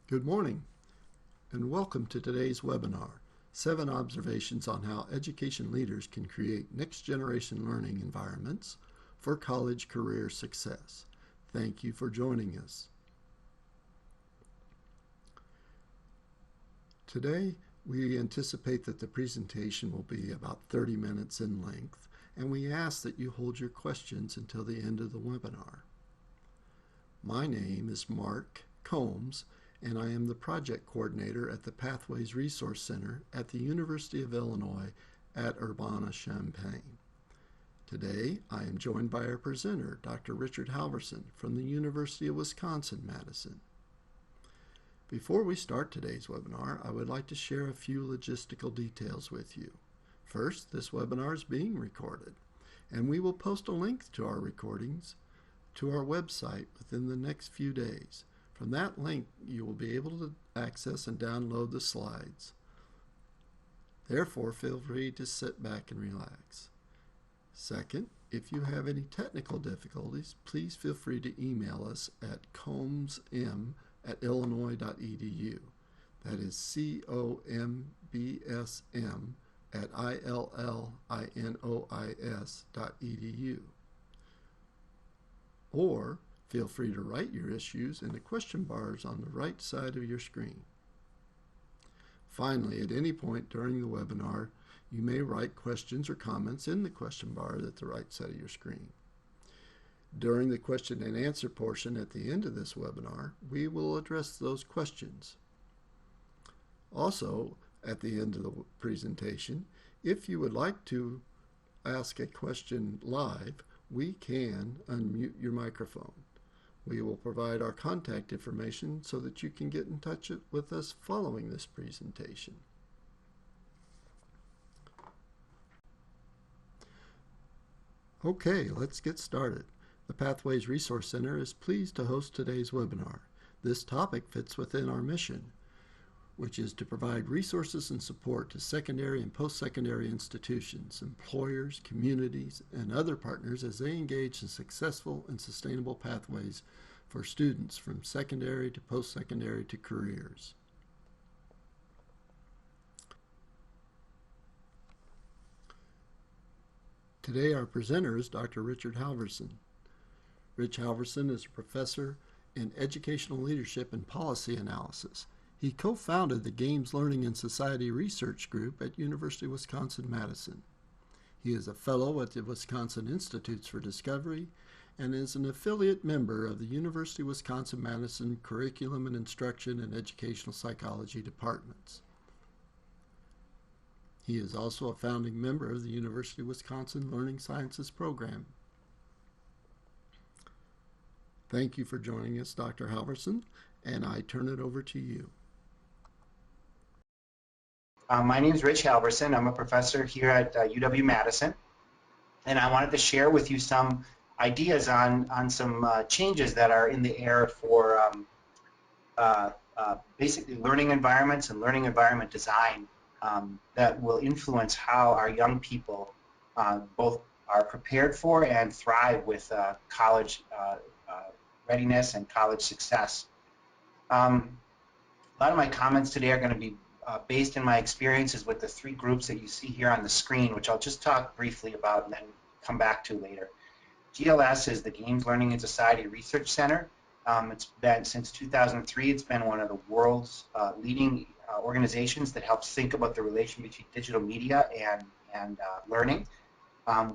Good morning and welcome to today's webinar, 7 Observations on How Education Leaders Can Create Next-Generation Learning Environments for College Career Success. Thank you for joining us. Today, we anticipate that the presentation will be about 30 minutes in length, and we ask that you hold your questions until the end of the webinar. My name is Mark Combs, and I am the project coordinator at the Pathways Resource Center at the University of Illinois at Urbana-Champaign. Today, I am joined by our presenter, Dr. Richard Halverson from the University of Wisconsin-Madison. Before we start today's webinar, I would like to share a few logistical details with you. First, this webinar is being recorded, and we will post a link to our recordings to our website within the next few days. From that link, you will be able to access and download the slides. Therefore, feel free to sit back and relax. Second, if you have any technical difficulties, please feel free to email us at combsm@illinois.edu. That is combsm@illinois.edu. Or feel free to write your issues in the question bars on the right side of your screen. Finally, at any point during the webinar, you may write questions or comments in the question bar at the right side of your screen. During the question and answer portion at the end of this webinar, we will address those questions. Also, at the end of the presentation, if you would like to ask a question live, we can unmute your microphone. We will provide our contact information so that you can get in touch with us following this presentation. Okay, let's get started. The Pathways Resource Center is pleased to host today's webinar. This topic fits within our mission, which is to provide resources and support to secondary and post-secondary institutions, employers, communities, and other partners as they engage in successful and sustainable pathways for students from secondary to post-secondary to careers. Today our presenter is Dr. Richard Halverson. Rich Halverson is a professor in educational leadership and policy analysis. He co-founded the Games Learning and Society Research Group at University of Wisconsin-Madison. He is a fellow at the Wisconsin Institutes for Discovery and is an affiliate member of the University of Wisconsin-Madison Curriculum and Instruction and Educational Psychology departments. He is also a founding member of the University of Wisconsin Learning Sciences program. Thank you for joining us, Dr. Halverson, and I turn it over to you. My name is Rich Halverson. I'm a professor here at UW-Madison, and I wanted to share with you some ideas on some changes that are in the air for basically learning environments and learning environment design that will influence how our young people both are prepared for and thrive with college readiness and college success. A lot of my comments today are going to be based in my experiences with the 3 groups that you see here on the screen, which I'll just talk briefly about and then come back to later. GLS is the Games Learning and Society Research Center. It's been, since 2003, it's been one of the world's leading organizations that helps think about the relation between digital media and learning.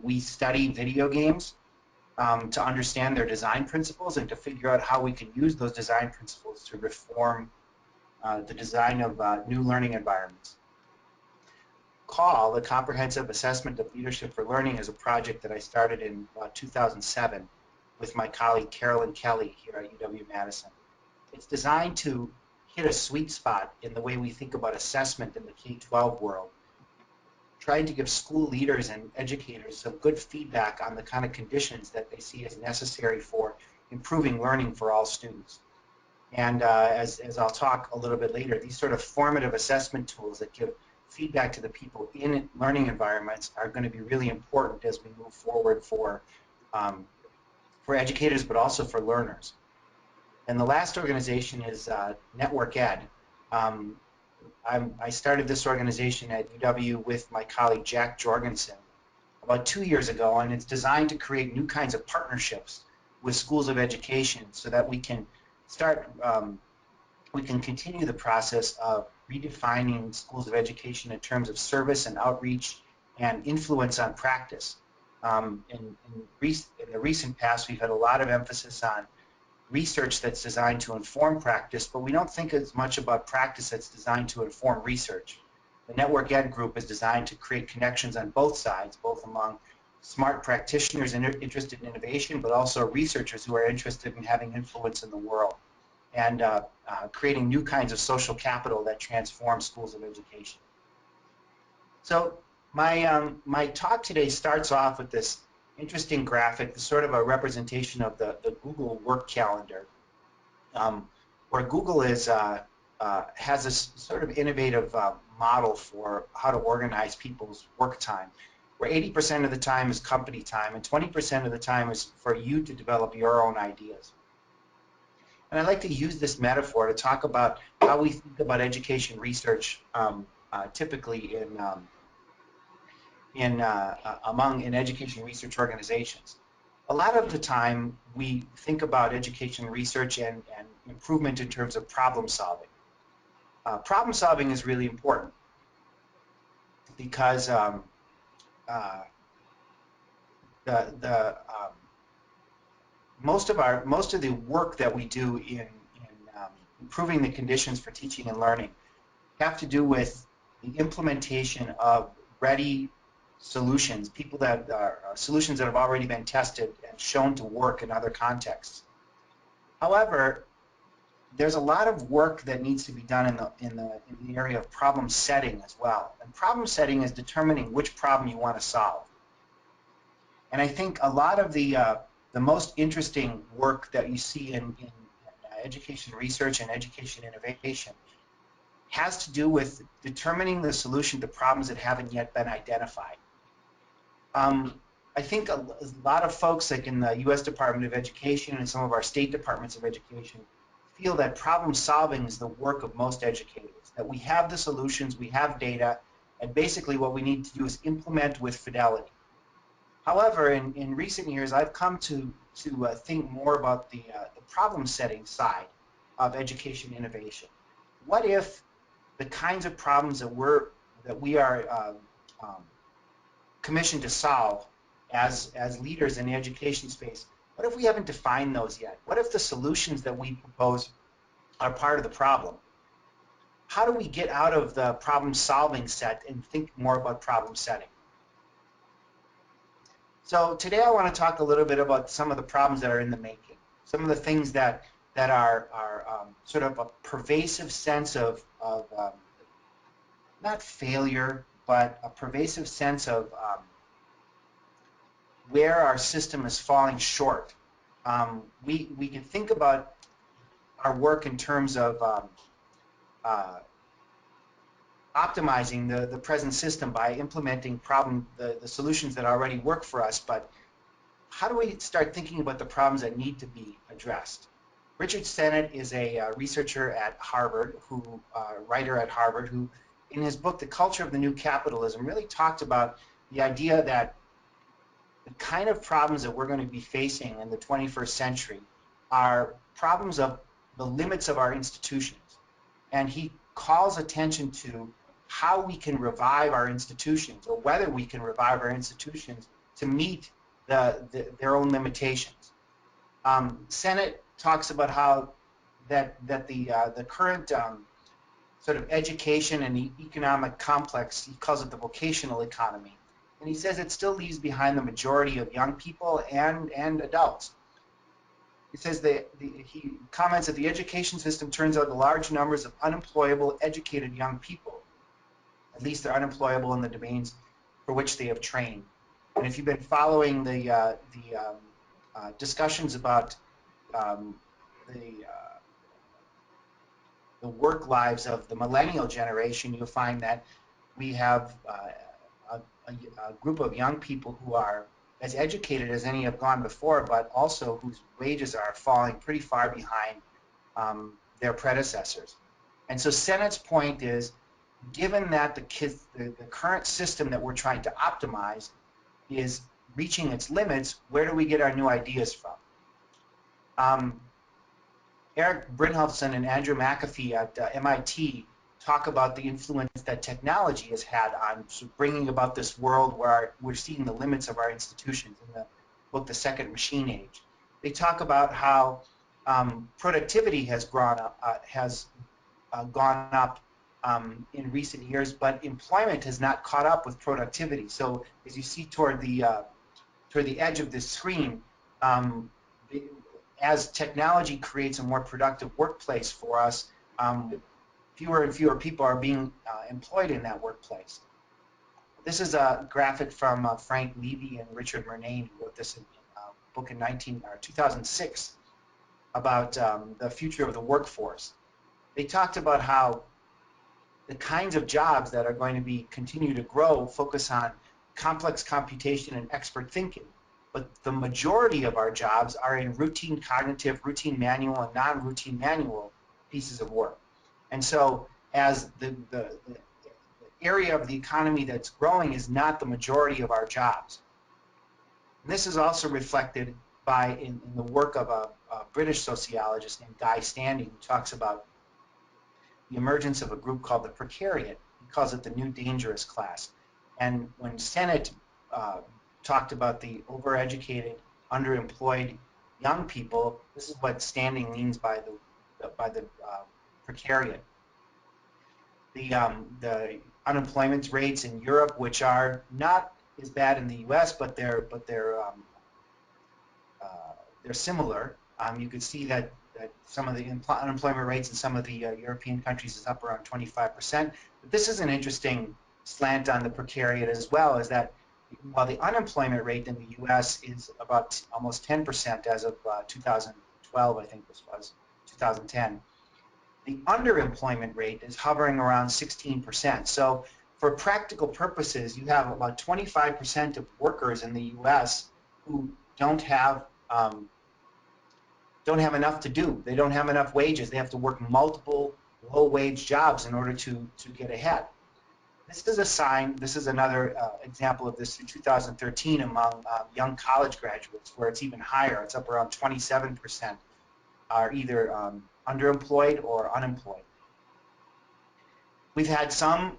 We study video games to understand their design principles and to figure out how we can use those design principles to reform the design of new learning environments. CALL, the Comprehensive Assessment of Leadership for Learning, is a project that I started in 2007 with my colleague Carolyn Kelly here at UW-Madison. It's designed to hit a sweet spot in the way we think about assessment in the K-12 world, trying to give school leaders and educators some good feedback on the kind of conditions that they see as necessary for improving learning for all students. And as I'll talk a little bit later, these sort of formative assessment tools that give feedback to the people in learning environments are going to be really important as we move forward for educators, but also for learners. And the last organization is Network Ed. I started this organization at UW with my colleague Jack Jorgensen about 2 years ago, and it's designed to create new kinds of partnerships with schools of education so that we can continue the process of redefining schools of education in terms of service and outreach and influence on practice. In the recent past, we've had a lot of emphasis on research that's designed to inform practice, but we don't think as much about practice that's designed to inform research. The Network Ed group is designed to create connections on both sides, both among smart practitioners interested in innovation, but also researchers who are interested in having influence in the world and creating new kinds of social capital that transform schools of education. So my talk today starts off with this interesting graphic, sort of a representation of the Google work calendar, where Google has this sort of innovative model for how to organize people's work time, where 80% of the time is company time and 20% of the time is for you to develop your own ideas. And I'd like to use this metaphor to talk about how we think about education research typically in education research organizations. A lot of the time we think about education research and improvement in terms of problem solving. Problem solving is really important because most of the work that we do in improving the conditions for teaching and learning have to do with the implementation of ready solutions, solutions that have already been tested and shown to work in other contexts. However, there's a lot of work that needs to be done in the area of problem setting as well. And problem setting is determining which problem you want to solve. And I think a lot of the most interesting work that you see in education research and education innovation has to do with determining the solution to problems that haven't yet been identified. I think a lot of folks, like in the U.S. Department of Education and some of our state departments of education, feel that problem solving is the work of most educators, that we have the solutions, we have data, and basically what we need to do is implement with fidelity. However, in recent years, I've come to think more about the problem setting side of education innovation. What if the kinds of problems that we are commissioned to solve as leaders in the education space, what if we haven't defined those yet? What if the solutions that we propose are part of the problem? How do we get out of the problem solving set and think more about problem setting? So today I want to talk a little bit about some of the problems that are in the making, some of the things that are sort of a pervasive sense of not failure, but a pervasive sense of where our system is falling short. We can think about our work in terms of optimizing the present system by implementing the solutions that already work for us, but how do we start thinking about the problems that need to be addressed? Richard Sennett is a researcher at Harvard, writer at Harvard, who in his book, The Culture of the New Capitalism, really talked about the idea that the kind of problems that we're going to be facing in the 21st century are problems of the limits of our institutions. And he calls attention to how we can revive our institutions, or whether we can revive our institutions to meet their own limitations. Sennett talks about how that the current sort of education and the economic complex, he calls it the vocational economy, and he says it still leaves behind the majority of young people and adults. He says he comments that the education system turns out large numbers of unemployable, educated young people. At least they're unemployable in the domains for which they have trained. And if you've been following the discussions about the work lives of the millennial generation, you'll find that we have a group of young people who are as educated as any have gone before, but also whose wages are falling pretty far behind their predecessors. And so Sennett's point is, given that the current system that we're trying to optimize is reaching its limits, where do we get our new ideas from? Eric Brynjolfsson and Andrew McAfee at MIT talk about the influence that technology has had on bringing about this world where we're seeing the limits of our institutions in the book, The Second Machine Age. They talk about how productivity has gone up in recent years, but employment has not caught up with productivity. So as you see toward the edge of this screen, as technology creates a more productive workplace for us, fewer and fewer people are being employed in that workplace. This is a graphic from Frank Levy and Richard Murnane, who wrote this in a book in 2006 about the future of the workforce. They talked about how the kinds of jobs that are going to continue to grow focus on complex computation and expert thinking. But the majority of our jobs are in routine cognitive, routine manual, and non-routine manual pieces of work. And so as the area of the economy that's growing is not the majority of our jobs. And this is also reflected in the work of a British sociologist named Guy Standing, who talks about the emergence of a group called the precariat. He calls it the new dangerous class. And when Sennett talked about the overeducated, underemployed young people, this is what Standing means by the precariat. The unemployment rates in Europe, which are not as bad in the U.S., but they're similar. You could see that some of the unemployment rates in some of the European countries is up around 25%. But this is an interesting slant on the precariat as well, is that while the unemployment rate in the U.S. is about almost 10% as of 2012, I think this was, 2010, the underemployment rate is hovering around 16%. So for practical purposes, you have about 25% of workers in the U.S. who don't have enough to do. They don't have enough wages. They have to work multiple low-wage jobs in order to get ahead. This is a sign, this is another example of this in 2013 among young college graduates, where it's even higher. It's up around 27% are either underemployed or unemployed. We've had some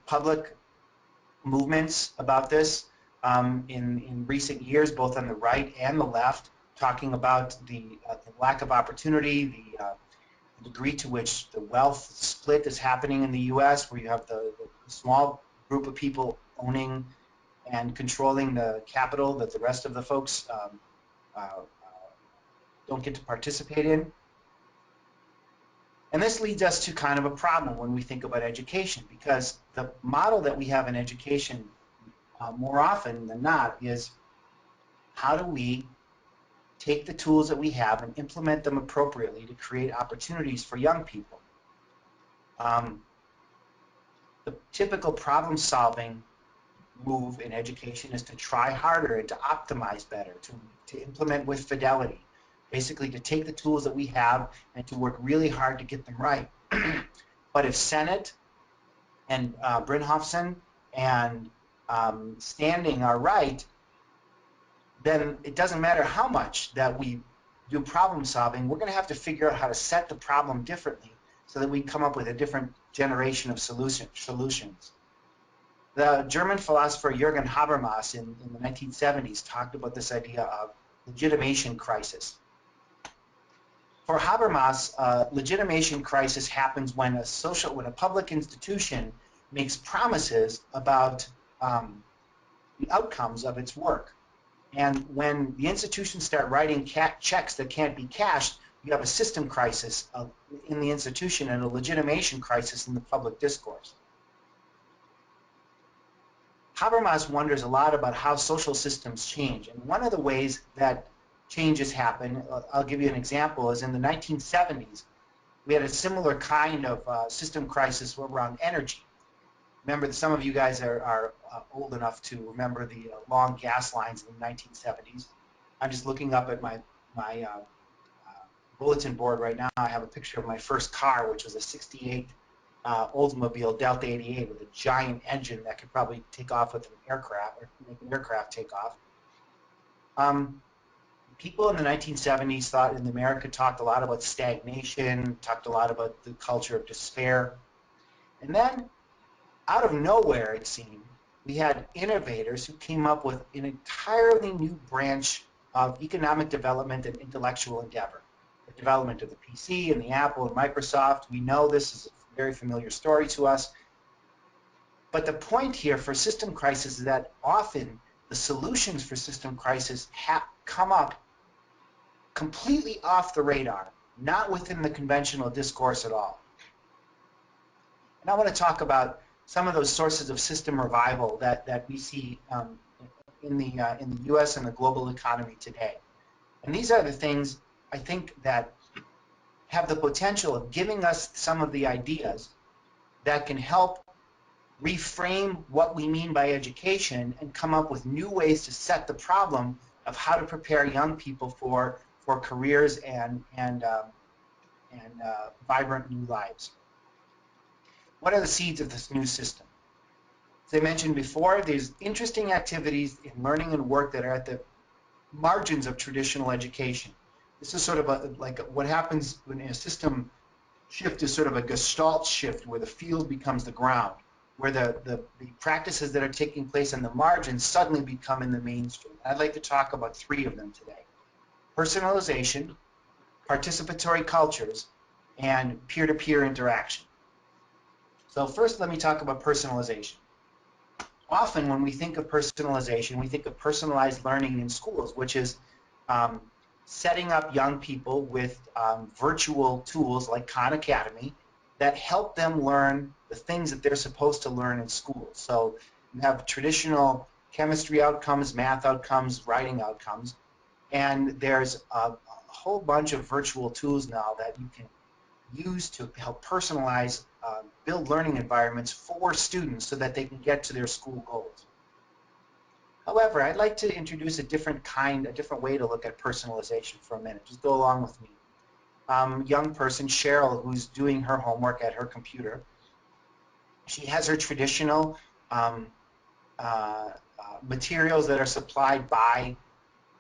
public movements about this in recent years, both on the right and the left, talking about the lack of opportunity, the degree to which the wealth split is happening in the U.S., where you have the small group of people owning and controlling the capital that the rest of the folks don't get to participate in. And this leads us to kind of a problem when we think about education, because the model that we have in education more often than not is, how do we take the tools that we have and implement them appropriately to create opportunities for young people? The typical problem-solving move in education is to try harder and to optimize better, to implement with fidelity, basically to take the tools that we have and to work really hard to get them right. But if Sennett and Brynjolfsson and Standing are right, then it doesn't matter how much that we do problem solving, we're going to have to figure out how to set the problem differently so that we come up with a different generation of solutions. The German philosopher Jürgen Habermas in the 1970s talked about this idea of legitimation crisis. For Habermas, legitimation crisis happens when a public institution makes promises about the outcomes of its work. And when the institutions start writing checks that can't be cashed, you have a system crisis in the institution and a legitimation crisis in the public discourse. Habermas wonders a lot about how social systems change. And one of the ways that changes happen, I'll give you an example, is in the 1970s, we had a similar kind of system crisis around energy. Remember that some of you guys are old enough to remember the long gas lines in the 1970s. I'm just looking up at my bulletin board right now, I have a picture of my first car, which was a 68 Oldsmobile Delta 88 with a giant engine that could probably take off with an aircraft, or make an aircraft take off. People in the 1970s thought in America talked a lot about stagnation, talked a lot about the culture of despair. And then, out of nowhere, it seemed, we had innovators who came up with an entirely new branch of economic development and intellectual endeavor. The development of the PC and the Apple and Microsoft. We know this is a very familiar story to us. But the point here for system crisis is that often the solutions for system crisis come up completely off the radar, not within the conventional discourse at all. And I want to talk about some of those sources of system revival that we see in the U.S. and the global economy today. And these are the things I think that have the potential of giving us some of the ideas that can help reframe what we mean by education and come up with new ways to set the problem of how to prepare young people for careers and vibrant new lives. What are the seeds of this new system? As I mentioned before, there's interesting activities in learning and work that are at the margins of traditional education. This is sort of like what happens when a system shift is sort of a gestalt shift where the field becomes the ground, where the practices that are taking place on the margins suddenly become in the mainstream. I'd like to talk about three of them today: personalization, participatory cultures, and peer-to-peer interaction. So first, let me talk about personalization. Often when we think of personalization, we think of personalized learning in schools, which is setting up young people with virtual tools like Khan Academy that help them learn the things that they're supposed to learn in school. So you have traditional chemistry outcomes, math outcomes, writing outcomes, and there's a whole bunch of virtual tools now that you can use to help personalize, build learning environments for students so that they can get to their school goals. However, I'd like to introduce a different way to look at personalization for a minute. Just go along with me. Young person, Cheryl, who's doing her homework at her computer. She has her traditional materials that are supplied by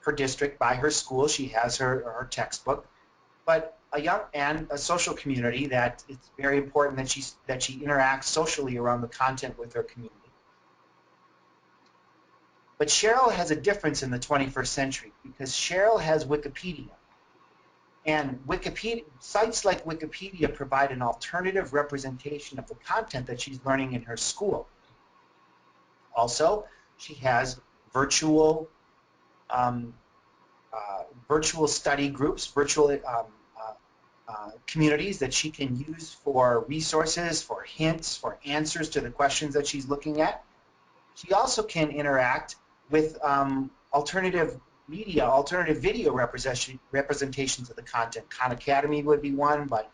her district, by her school. She has her textbook. But a social community that it's very important that she interacts socially around the content with her community. But Cheryl has a difference in the 21st century because Cheryl has Wikipedia. And sites like Wikipedia provide an alternative representation of the content that she's learning in her school. Also, she has virtual study groups, virtual communities that she can use for resources, for hints, for answers to the questions that she's looking at. She also can interact with alternative media, alternative video representations of the content. Khan Academy would be one, but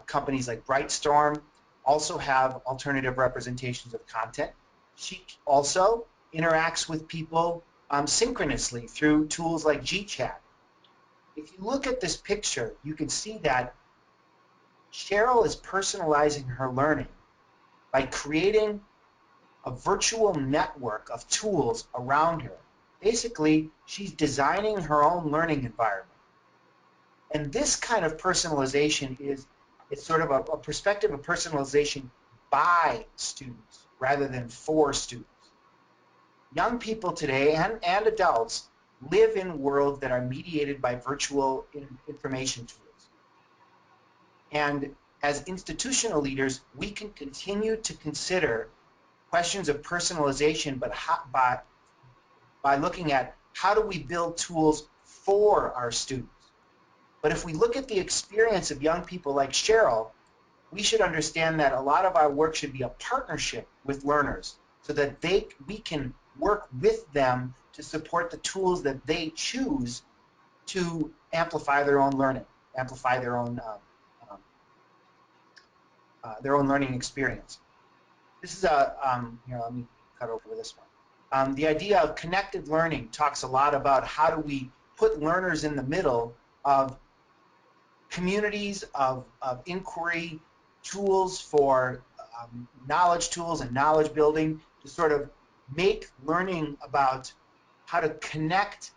companies like Brightstorm also have alternative representations of content. She also interacts with people synchronously through tools like GChat. If you look at this picture, you can see that Cheryl is personalizing her learning by creating a virtual network of tools around her. Basically, she's designing her own learning environment. And this kind of personalization it's sort of a perspective of personalization by students rather than for students. Young people today and adults live in worlds that are mediated by virtual information tools. And as institutional leaders, we can continue to consider questions of personalization, but by looking at how do we build tools for our students. But if we look at the experience of young people like Cheryl, we should understand that a lot of our work should be a partnership with learners so that we can work with them to support the tools that they choose to amplify their own learning, amplify their own learning experience. This is here, let me cut over this one. The idea of connected learning talks a lot about how do we put learners in the middle of communities of inquiry, tools for knowledge tools and knowledge building to sort of make learning about how to connect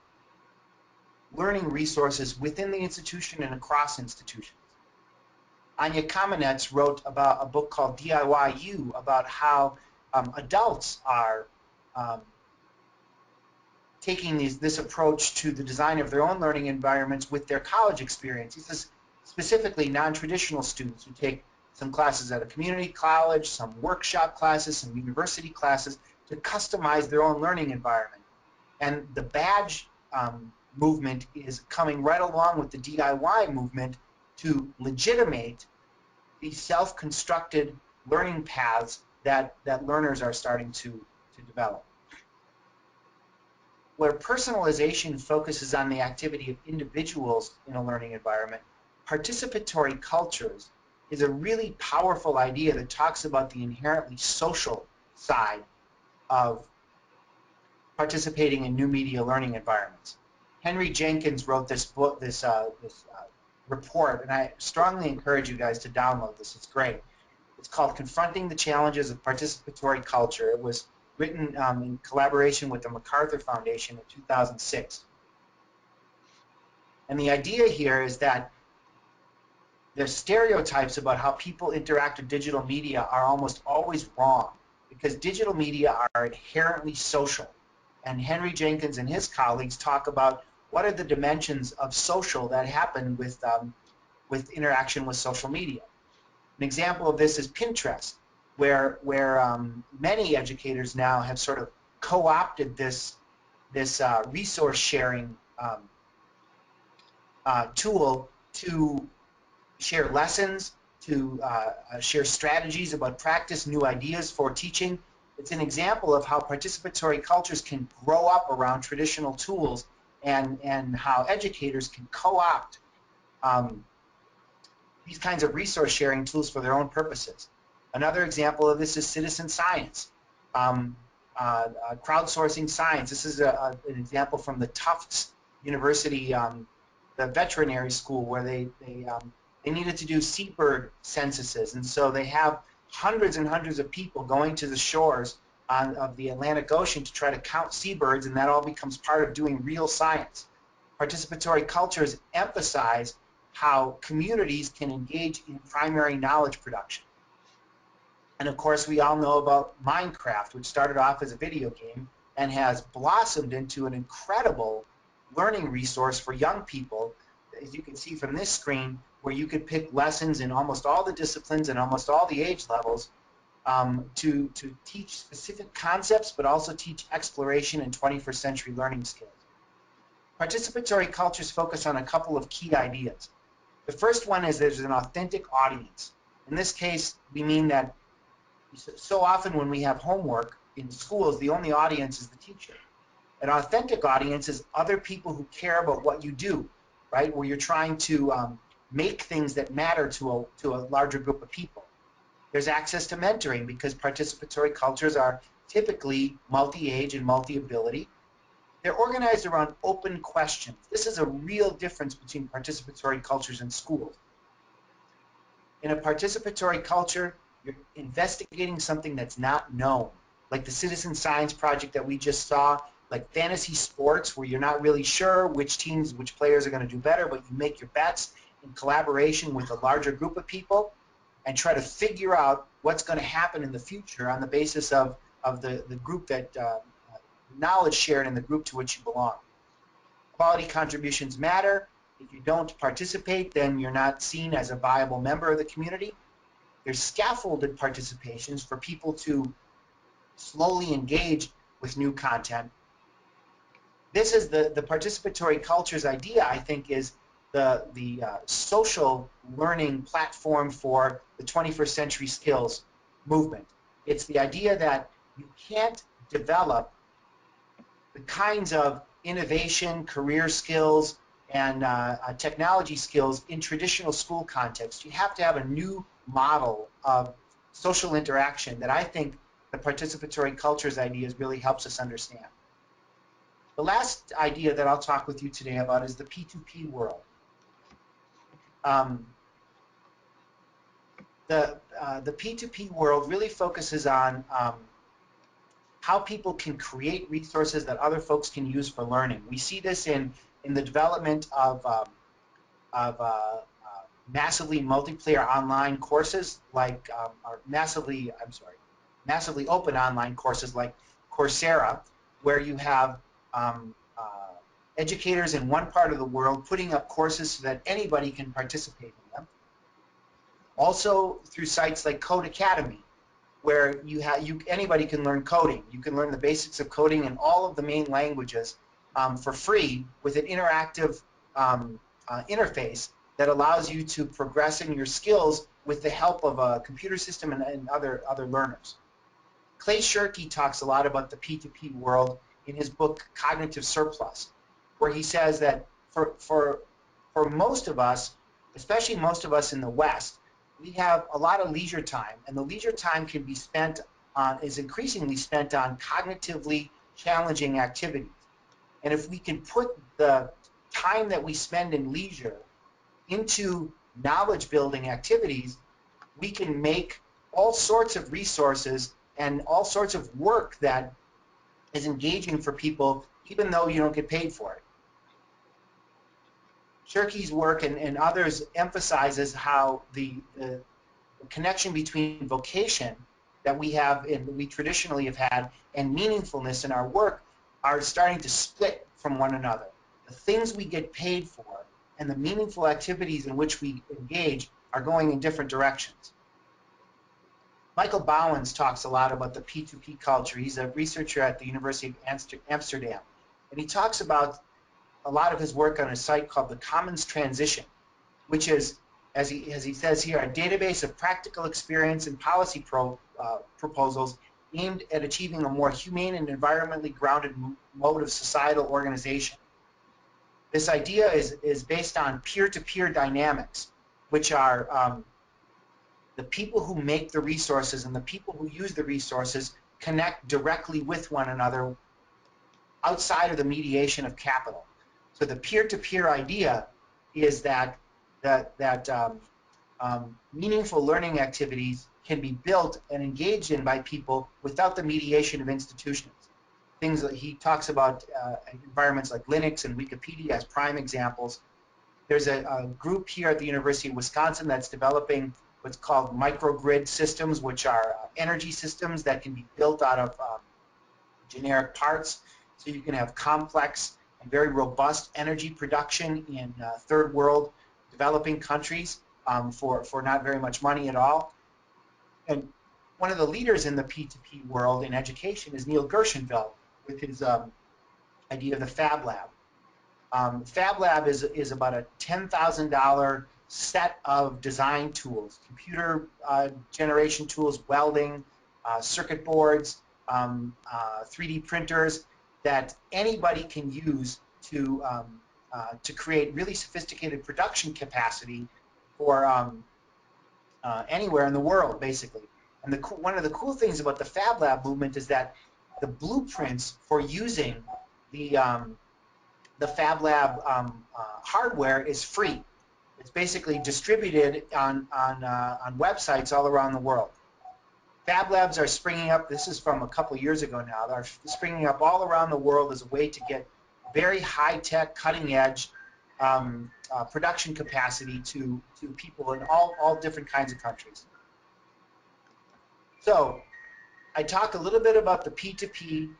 learning resources within the institution and across institutions. Anya Kamenetz wrote about a book called DIY-U about how adults are taking this approach to the design of their own learning environments with their college experience. This is specifically non-traditional students who take some classes at a community college, some workshop classes, some university classes to customize their own learning environment. And the badge movement is coming right along with the DIY movement to legitimate these self-constructed learning paths that learners are starting to develop. Where personalization focuses on the activity of individuals in a learning environment, participatory cultures is a really powerful idea that talks about the inherently social side of participating in new media learning environments. Henry Jenkins wrote this book, this report, and I strongly encourage you guys to download this. It's great. It's called Confronting the Challenges of Participatory Culture. It was written in collaboration with the MacArthur Foundation in 2006. And the idea here is that there's stereotypes about how people interact with digital media are almost always wrong because digital media are inherently social. And Henry Jenkins and his colleagues talk about what are the dimensions of social that happen with interaction with social media. An example of this is Pinterest, where many educators now have sort of co-opted this resource sharing tool to share lessons, to share strategies about practice, new ideas for teaching. It's an example of how participatory cultures can grow up around traditional tools and how educators can co-opt these kinds of resource sharing tools for their own purposes. Another example of this is citizen science, crowdsourcing science. This is an example from the Tufts University, the veterinary school, where they needed to do seabird censuses, and so they have hundreds and hundreds of people going to the shores of the Atlantic Ocean to try to count seabirds, and that all becomes part of doing real science. Participatory cultures emphasize how communities can engage in primary knowledge production. And of course, we all know about Minecraft, which started off as a video game and has blossomed into an incredible learning resource for young people, as you can see from this screen, where you could pick lessons in almost all the disciplines and almost all the age levels to teach specific concepts, but also teach exploration and 21st century learning skills. Participatory cultures focus on a couple of key ideas. The first one is there's an authentic audience. In this case, we mean that so often when we have homework in schools, the only audience is the teacher. An authentic audience is other people who care about what you do, right? Where you're trying to make things that matter to a larger group of people. There's access to mentoring because participatory cultures are typically multi-age and multi-ability. They're organized around open questions. This is a real difference between participatory cultures and schools. In a participatory culture, you're investigating something that's not known, like the citizen science project that we just saw, like fantasy sports, where you're not really sure which teams, which players are going to do better, but you make your bets in collaboration with a larger group of people and try to figure out what's going to happen in the future on the basis of the group that knowledge shared in the group to which you belong. Quality contributions matter. If you don't participate, then you're not seen as a viable member of the community. There's scaffolded participations for people to slowly engage with new content. This is the participatory cultures idea, I think, is the social learning platform for the 21st century skills movement. It's the idea that you can't develop the kinds of innovation, career skills, and technology skills in traditional school contexts. You have to have a new model of social interaction that I think the participatory cultures ideas really helps us understand. The last idea that I'll talk with you today about is the P2P world. Um, the P2P world really focuses on how people can create resources that other folks can use for learning. We see this in the development of massively multiplayer online courses like, or massively open online courses like Coursera, where you have educators in one part of the world putting up courses so that anybody can participate in them. Also through sites like Code Academy, where anybody can learn coding. You can learn the basics of coding in all of the main languages for free with an interactive interface that allows you to progress in your skills with the help of a computer system and other learners. Clay Shirky talks a lot about the P2P world in his book Cognitive Surplus, where he says that for most of us, especially most of us in the West, we have a lot of leisure time, and the leisure time can be spent on, is increasingly spent on cognitively challenging activities. And if we can put the time that we spend in leisure into knowledge building activities, we can make all sorts of resources and all sorts of work that is engaging for people, even though you don't get paid for it. Shirky's work and others emphasizes how the connection between vocation that we have and we traditionally have had and meaningfulness in our work are starting to split from one another. The things we get paid for and the meaningful activities in which we engage are going in different directions. Michael Bowens talks a lot about the P2P culture. He's a researcher at the University of Amsterdam, and he talks about a lot of his work on a site called the Commons Transition, which is, as he says here, a database of practical experience and policy proposals aimed at achieving a more humane and environmentally grounded mode of societal organization. This idea is based on peer-to-peer dynamics, which are the people who make the resources and the people who use the resources connect directly with one another outside of the mediation of capital. So the peer-to-peer idea is that meaningful learning activities can be built and engaged in by people without the mediation of institutions. Things that he talks about, environments like Linux and Wikipedia as prime examples. There's a group here at the University of Wisconsin that's developing what's called microgrid systems, which are energy systems that can be built out of generic parts. So you can have complex and very robust energy production in third world developing countries for not very much money at all. And one of the leaders in the P2P world in education is Neil Gershenfeld with his idea of the Fab Lab. Fab Lab is about a $10,000 set of design tools, computer generation tools, welding, circuit boards, 3D printers that anybody can use to create really sophisticated production capacity for anywhere in the world, basically. And one of the cool things about the Fab Lab movement is that the blueprints for using the Fab Lab hardware is free. It's basically distributed on websites all around the world. Fab Labs are springing up. This is from a couple years ago now. They're springing up all around the world as a way to get very high-tech, cutting-edge production capacity to people in all different kinds of countries. So I talked a little bit about the P2P,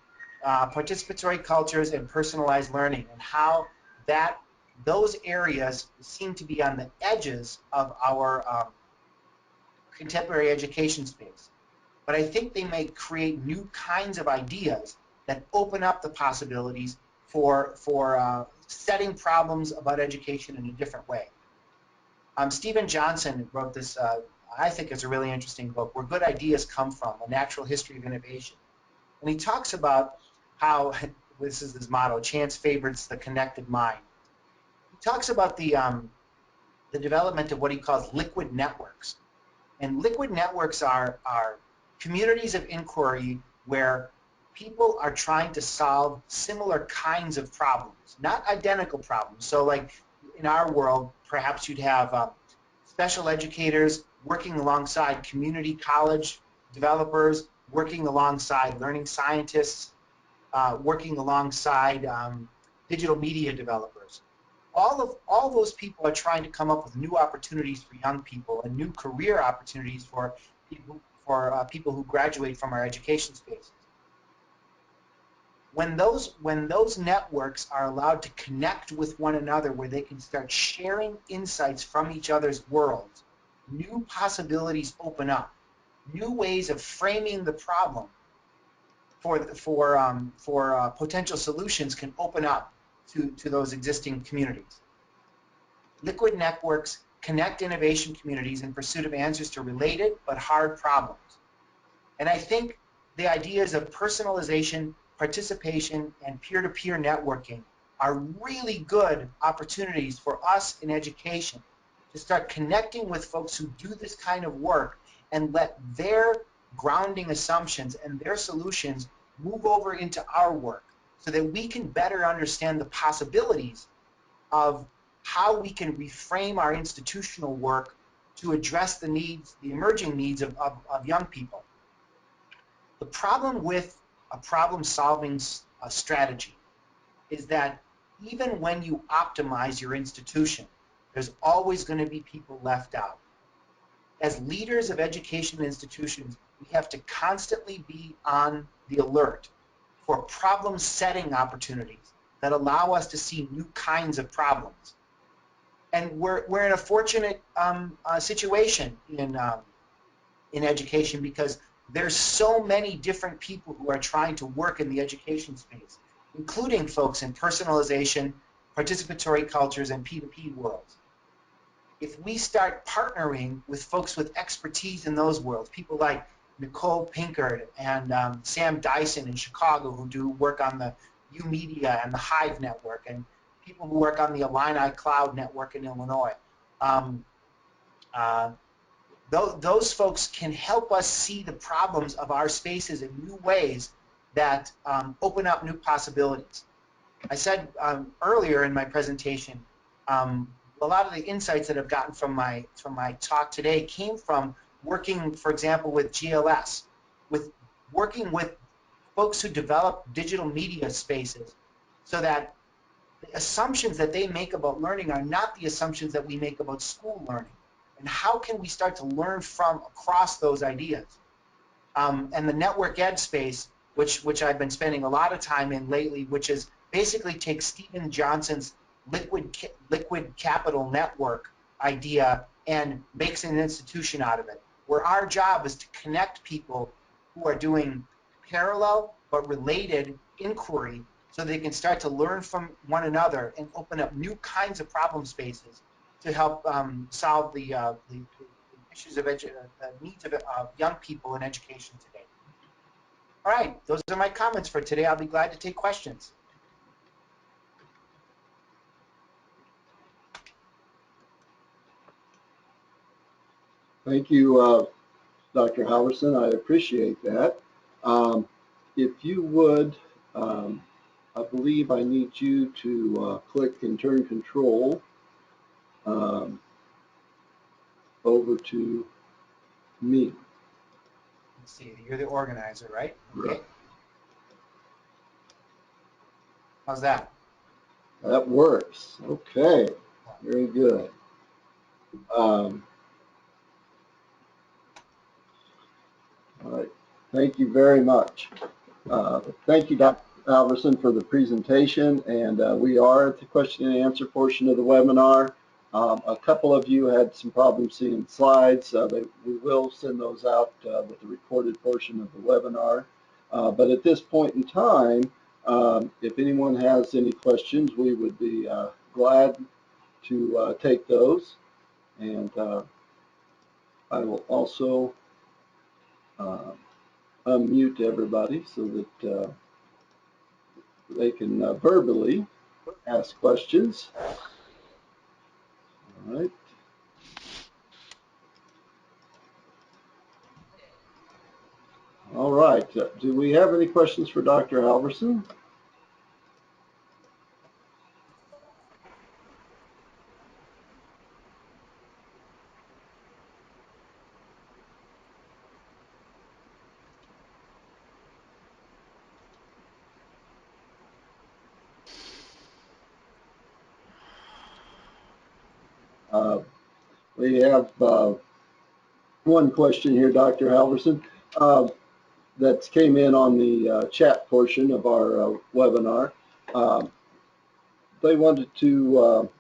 participatory cultures, and personalized learning, and how those areas seem to be on the edges of our contemporary education space. But I think they may create new kinds of ideas that open up the possibilities for setting problems about education in a different way. Stephen Johnson wrote this, I think it's a really interesting book, Where Good Ideas Come From, A Natural History of Innovation. And he talks about how, this is his motto, chance favors the connected mind. He talks about the development of what he calls liquid networks. And liquid networks are communities of inquiry where people are trying to solve similar kinds of problems, not identical problems. So like in our world, perhaps you'd have special educators working alongside community college developers, working alongside learning scientists, working alongside digital media developers. All those people are trying to come up with new opportunities for young people and new career opportunities for people who graduate from our education spaces. When those networks are allowed to connect with one another, where they can start sharing insights from each other's worlds, new possibilities open up, new ways of framing the problem for potential solutions can open up to those existing communities. Liquid networks connect innovation communities in pursuit of answers to related but hard problems. And I think the ideas of personalization, participation, and peer-to-peer networking are really good opportunities for us in education to start connecting with folks who do this kind of work and let their grounding assumptions and their solutions move over into our work so that we can better understand the possibilities of how we can reframe our institutional work to address the needs, the emerging needs of young people. The problem with a problem-solving strategy is that even when you optimize your institution, there's always going to be people left out. As leaders of education institutions, we have to constantly be on the alert for problem-setting opportunities that allow us to see new kinds of problems. And we're in a fortunate situation in education, because there's so many different people who are trying to work in the education space, including folks in personalization, participatory cultures, and P2P worlds. If we start partnering with folks with expertise in those worlds, people like Nicole Pinkard and Sam Dyson in Chicago, who do work on the UMedia and the Hive network, and people who work on the Illini Cloud network in Illinois, those folks can help us see the problems of our spaces in new ways that open up new possibilities. I said earlier in my presentation, a lot of the insights that I've gotten from my talk today came from working, for example, with GLS, working with folks who develop digital media spaces, so that the assumptions that they make about learning are not the assumptions that we make about school learning. And how can we start to learn from across those ideas? And the network ed space, which I've been spending a lot of time in lately, which is basically take Stephen Johnson's liquid capital network idea and makes an institution out of it, where our job is to connect people who are doing parallel but related inquiry so they can start to learn from one another and open up new kinds of problem spaces to help solve the issues of the needs of young people in education today. All right, those are my comments for today. I'll be glad to take questions. Thank you, Dr. Halverson. I appreciate that. If you would, I believe I need you to click and turn control over to me. Let's see, you're the organizer, right? Okay. Right. How's that? That works. Okay. Very good. All right. Thank you very much. Thank you, Dr. Halverson, for the presentation. And we are at the question and answer portion of the webinar. A couple of you had some problems seeing slides. We will send those out with the recorded portion of the webinar. But at this point in time, if anyone has any questions, we would be glad to take those. And I will also unmute everybody so that they can verbally ask questions. All right. All right. Do we have any questions for Dr. Halverson? Uh, we have one question here, Dr. Halverson, that came in on the chat portion of our webinar. They wanted to,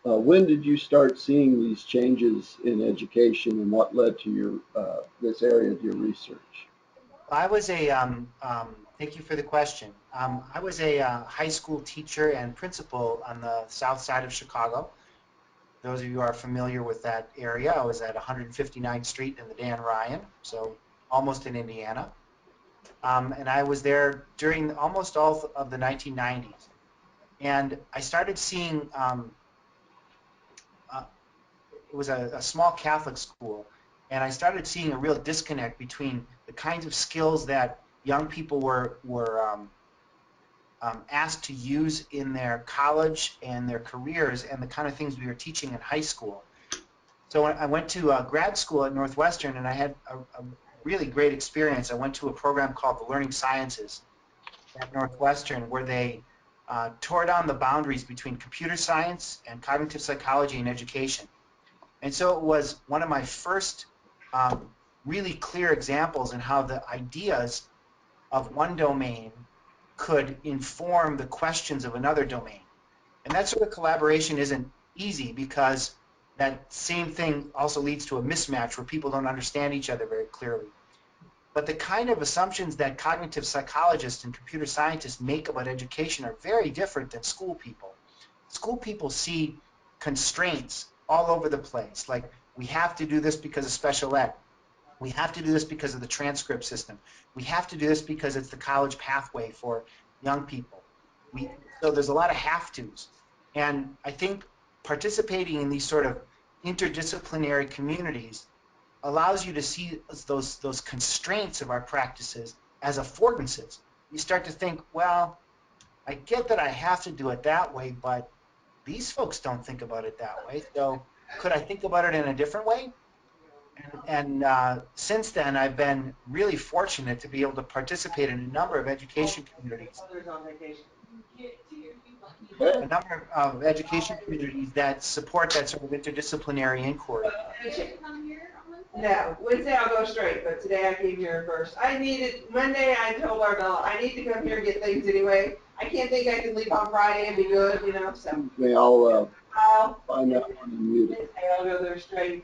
when did you start seeing these changes in education and what led to your this area of your research? I was a, thank you for the question. I was a high school teacher and principal on the south side of Chicago. Those of you who are familiar with that area, I was at 159th Street in the Dan Ryan, so almost in Indiana. And I was there during almost all of the 1990s. And I started seeing, it was a small Catholic school, and I started seeing a real disconnect between the kinds of skills that young people were asked to use in their college and their careers and the kind of things we were teaching in high school. So I went to grad school at Northwestern, and I had a really great experience. I went to a program called the Learning Sciences at Northwestern, where they tore down the boundaries between computer science and cognitive psychology and education. And so it was one of my first really clear examples in how the ideas of one domain could inform the questions of another domain. And that sort of collaboration isn't easy, because that same thing also leads to a mismatch where people don't understand each other very clearly. But the kind of assumptions that cognitive psychologists and computer scientists make about education are very different than school people. School people see constraints all over the place, like we have to do this because of special ed. We have to do this because of the transcript system. We have to do this because it's the college pathway for young people. So there's a lot of have-tos. And I think participating in these sort of interdisciplinary communities allows you to see those constraints of our practices as affordances. You start to think, well, I get that I have to do it that way, but these folks don't think about it that way. So could I think about it in a different way? And since then, I've been really fortunate to be able to participate in a number of education communities. A number of education communities that support that sort of interdisciplinary inquiry. No, Wednesday I'll go straight, but today I came here first. Monday I told Arbella, I need to come here and get things anyway. I can't think I can leave on Friday and be good, you know, so. Okay, I'll find that one and mute it. I'll go there straight,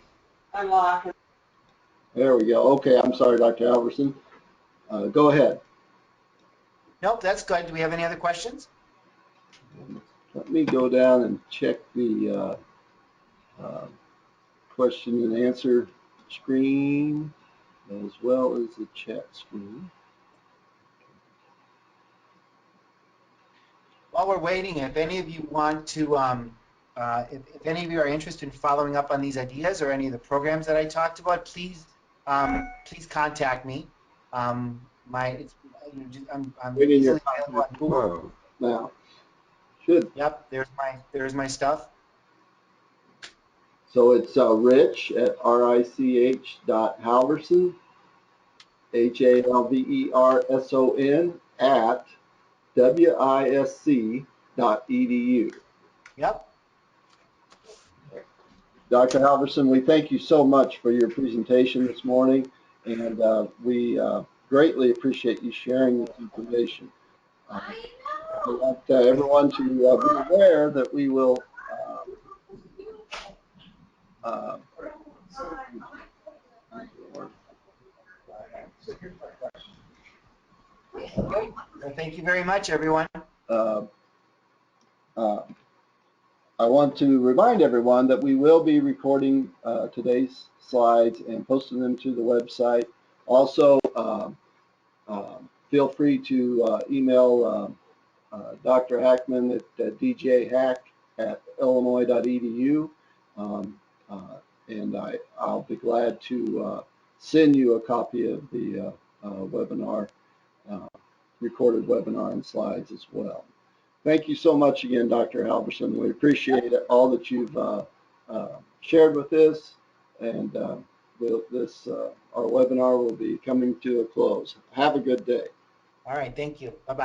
unlock. There we go. Okay, I'm sorry, Dr. Halverson. Go ahead. Nope, that's good. Do we have any other questions? Let me go down and check the question and answer screen as well as the chat screen. While we're waiting, if any of you want to, if any of you are interested in following up on these ideas or any of the programs that I talked about, please, please contact me. I'm easily available on Google. Now, should. Yep, there's my stuff. So it's Rich at rich.halverson, HALVERSON at WISC.edu. Yep. Dr. Halverson, we thank you so much for your presentation this morning, and we greatly appreciate you sharing this information. I want everyone to be aware that we will Well, thank you very much, everyone. I want to remind everyone that we will be recording today's slides and posting them to the website. Also, feel free to email Dr. Hackman at djhack@illinois.edu, and I'll be glad to send you a copy of the webinar, recorded webinar and slides as well. Thank you so much again, Dr. Halverson. We appreciate all that you've shared with us, and our webinar will be coming to a close. Have a good day. All right, thank you. Bye-bye.